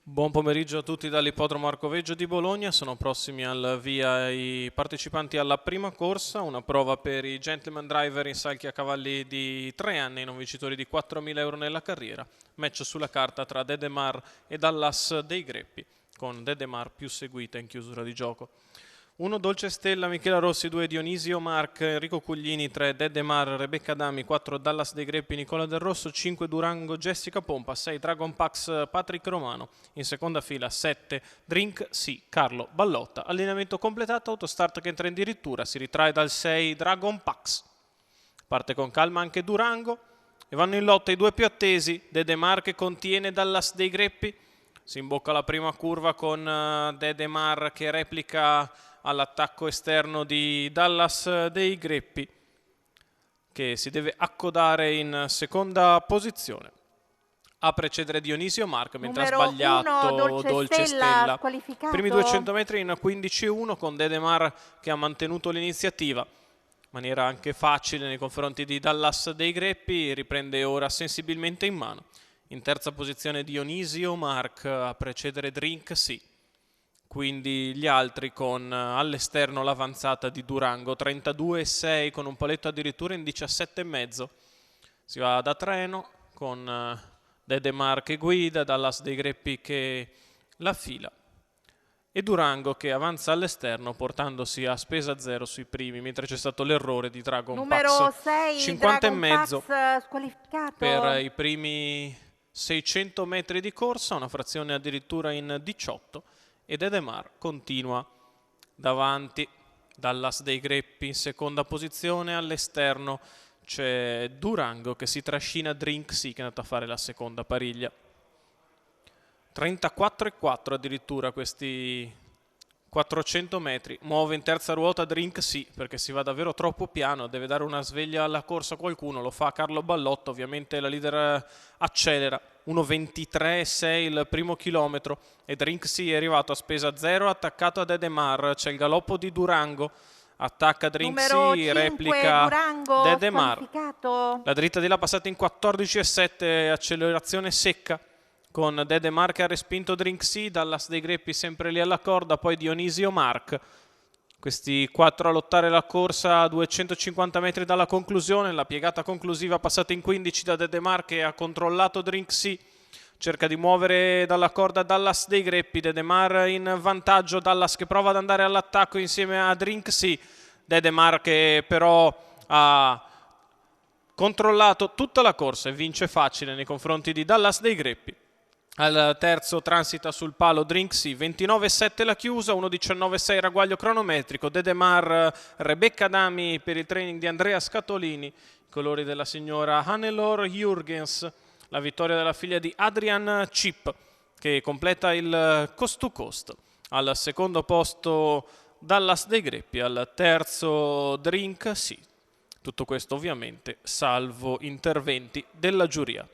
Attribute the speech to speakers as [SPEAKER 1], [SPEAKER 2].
[SPEAKER 1] Buon pomeriggio a tutti dall'Ippodromo Arcoveggio di Bologna. Sono prossimi al via i partecipanti alla prima corsa, una prova per i gentleman driver in salchi a cavalli di 3 anni, non vincitori di 4.000 euro nella carriera. Match sulla carta tra Dedemar e Dallas dei Greppi, con Dedemar più seguita in chiusura di gioco. 1 Dolce Stella, Michela Rossi, 2 Dionisio Marc, Enrico Cuglini, 3 Dedemar, Rebecca Dami, 4 Dallas dei Greppi, Nicola Del Rosso, 5 Durango, Jessica Pompa, 6 Dragon Pax, Patrick Romano, in seconda fila 7 Drink Sì, Carlo Ballotta. Allineamento completato, autostart che entra addirittura, si ritrae dal 6 Dragon Pax. Parte con calma anche Durango e vanno in lotta i due più attesi, Dedemar che contiene Dallas dei Greppi. Si imbocca la prima curva con Dedemar che replica all'attacco esterno di Dallas dei Greppi, che si deve accodare in seconda posizione. A precedere Dionisio Marc, mentre ha sbagliato Dolce Stella. Primi 200 metri in 15-1 con Dedemar che ha mantenuto l'iniziativa in maniera anche facile nei confronti di Dallas dei Greppi, riprende ora sensibilmente in mano. In terza posizione Dionisio Marc, a precedere Drink Sì. Quindi gli altri con all'esterno l'avanzata di Durango 32,6 con un paletto addirittura in 17,5. Si va da treno con Dedemar che guida, Dallas dei Greppi che la fila e Durango che avanza all'esterno portandosi a spesa zero sui primi, mentre c'è stato l'errore di Dragon
[SPEAKER 2] Numero
[SPEAKER 1] Pax
[SPEAKER 2] 6,
[SPEAKER 1] 50,5
[SPEAKER 2] squalificato
[SPEAKER 1] per i primi 600 metri di corsa, una frazione addirittura in 18. E Dedemar continua davanti. Dallas dei Greppi in seconda posizione, all'esterno c'è Durango che si trascina Drink Sì che è andato a fare la seconda pariglia. 34,4 addirittura questi 400 metri. Muove in terza ruota Drink Sì perché si va davvero troppo piano, deve dare una sveglia alla corsa a qualcuno, lo fa Carlo Ballotta, ovviamente la leader accelera. 1,23,6 il primo chilometro e Drink Sì è arrivato a spesa zero, attaccato a Dedemar, c'è il galoppo di Durango, attacca Drink Sì, replica
[SPEAKER 2] Durango,
[SPEAKER 1] Dedemar. La dritta di là passata in 14,7, accelerazione secca con Dedemar che ha respinto Drink Sì, Dallas dei Greppi sempre lì alla corda, poi Dionisio Marc. Questi 4 a lottare la corsa a 250 metri dalla conclusione, la piegata conclusiva passata in 15 da Dedemar che ha controllato Drink Sì, cerca di muovere dalla corda Dallas dei Greppi, Dedemar in vantaggio, Dallas che prova ad andare all'attacco insieme a Drink Sì, Dedemar che però ha controllato tutta la corsa e vince facile nei confronti di Dallas dei Greppi. Al terzo transita sul palo Drink Sì, 29,7 la chiusa, 1,19,6 ragguaglio cronometrico, Dedemar, Rebecca Dami per il training di Andrea Scatolini, colori della signora Hannelore Jürgens, la vittoria della figlia di Adrian Chip che completa il cost to cost. Al secondo posto Dallas dei Greppi, al terzo Drink Sì. Tutto questo ovviamente salvo interventi della giuria.